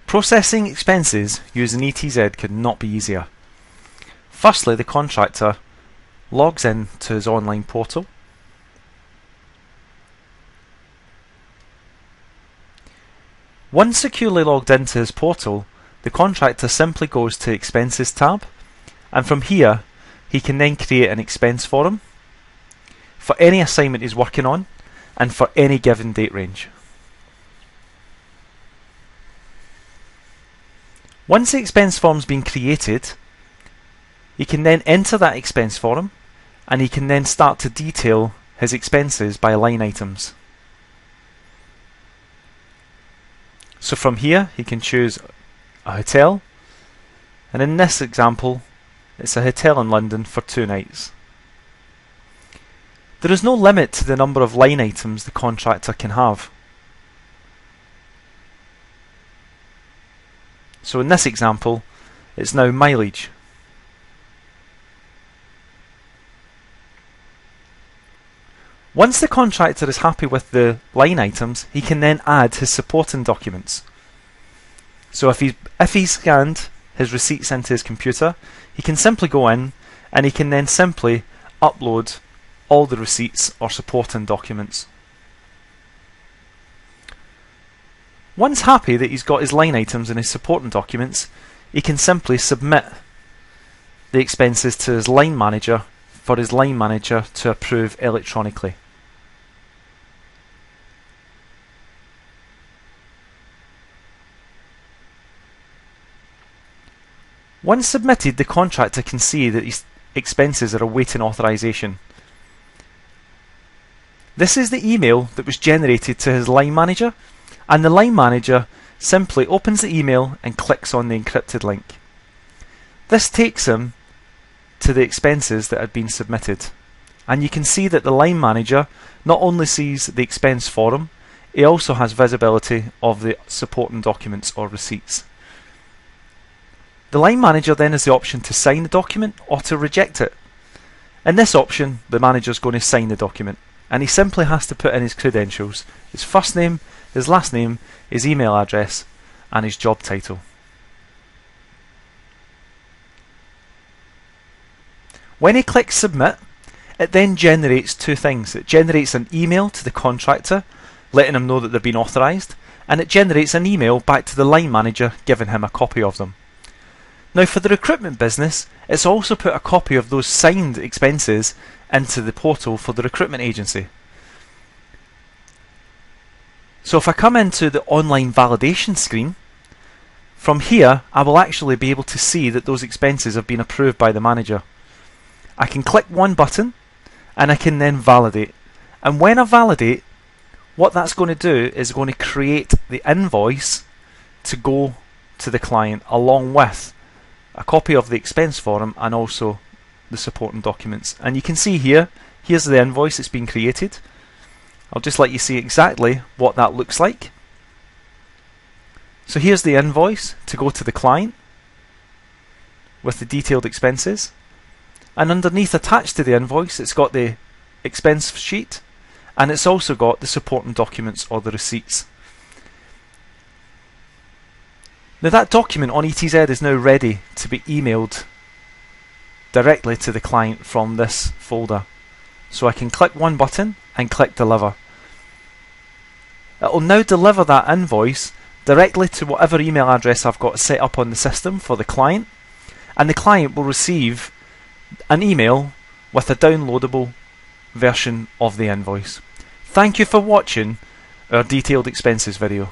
Processing expenses using ETZ could not be easier. Firstly, the contractor logs in to his online portal. Once securely logged into his portal, the contractor simply goes to Expenses tab, and from here he can then create an expense form for any assignment he's working on and for any given date range. Once the expense form's been created, he can then enter that expense form and he can then start to detail his expenses by line items. So from here he can choose a hotel, and in this example it's a hotel in London for 2 nights. There is no limit to the number of line items the contractor can have. So in this example, it's now mileage. Once the contractor is happy with the line items, he can then add his supporting documents. So if he's scanned his receipts into his computer, he can simply go in and he can then simply upload all the receipts or supporting documents. Once happy that he's got his line items and his supporting documents, he can simply submit the expenses to his line manager for his line manager to approve electronically. Once submitted, the contractor can see that his expenses are awaiting authorization. This is the email that was generated to his line manager, and the line manager simply opens the email and clicks on the encrypted link. This takes him to the expenses that had been submitted, and you can see that the line manager not only sees the expense form, he also has visibility of the supporting documents or receipts. The line manager then has the option to sign the document or to reject it. In this option, the manager is going to sign the document, and he simply has to put in his credentials: his first name, his last name, his email address, and his job title. When he clicks submit, it then generates 2 things. It generates an email to the contractor letting him know that they've been authorized, and it generates an email back to the line manager giving him a copy of them. Now for the recruitment business, it's also put a copy of those signed expenses into the portal for the recruitment agency. So if I come into the online validation screen, from here I will actually be able to see that those expenses have been approved by the manager. I can click one button and I can then validate. And when I validate, what that's going to do is going to create the invoice to go to the client along with a copy of the expense form and also the supporting documents. And you can see here, here's the invoice that's been created. I'll just let you see exactly what that looks like. So here's the invoice to go to the client with the detailed expenses, and underneath, attached to the invoice, it's got the expense sheet, and it's also got the supporting documents or the receipts. Now that document on ETZ is now ready to be emailed directly to the client from this folder. So I can click one button and click deliver. It will now deliver that invoice directly to whatever email address I've got set up on the system for the client, and the client will receive an email with a downloadable version of the invoice. Thank you for watching our detailed expenses video.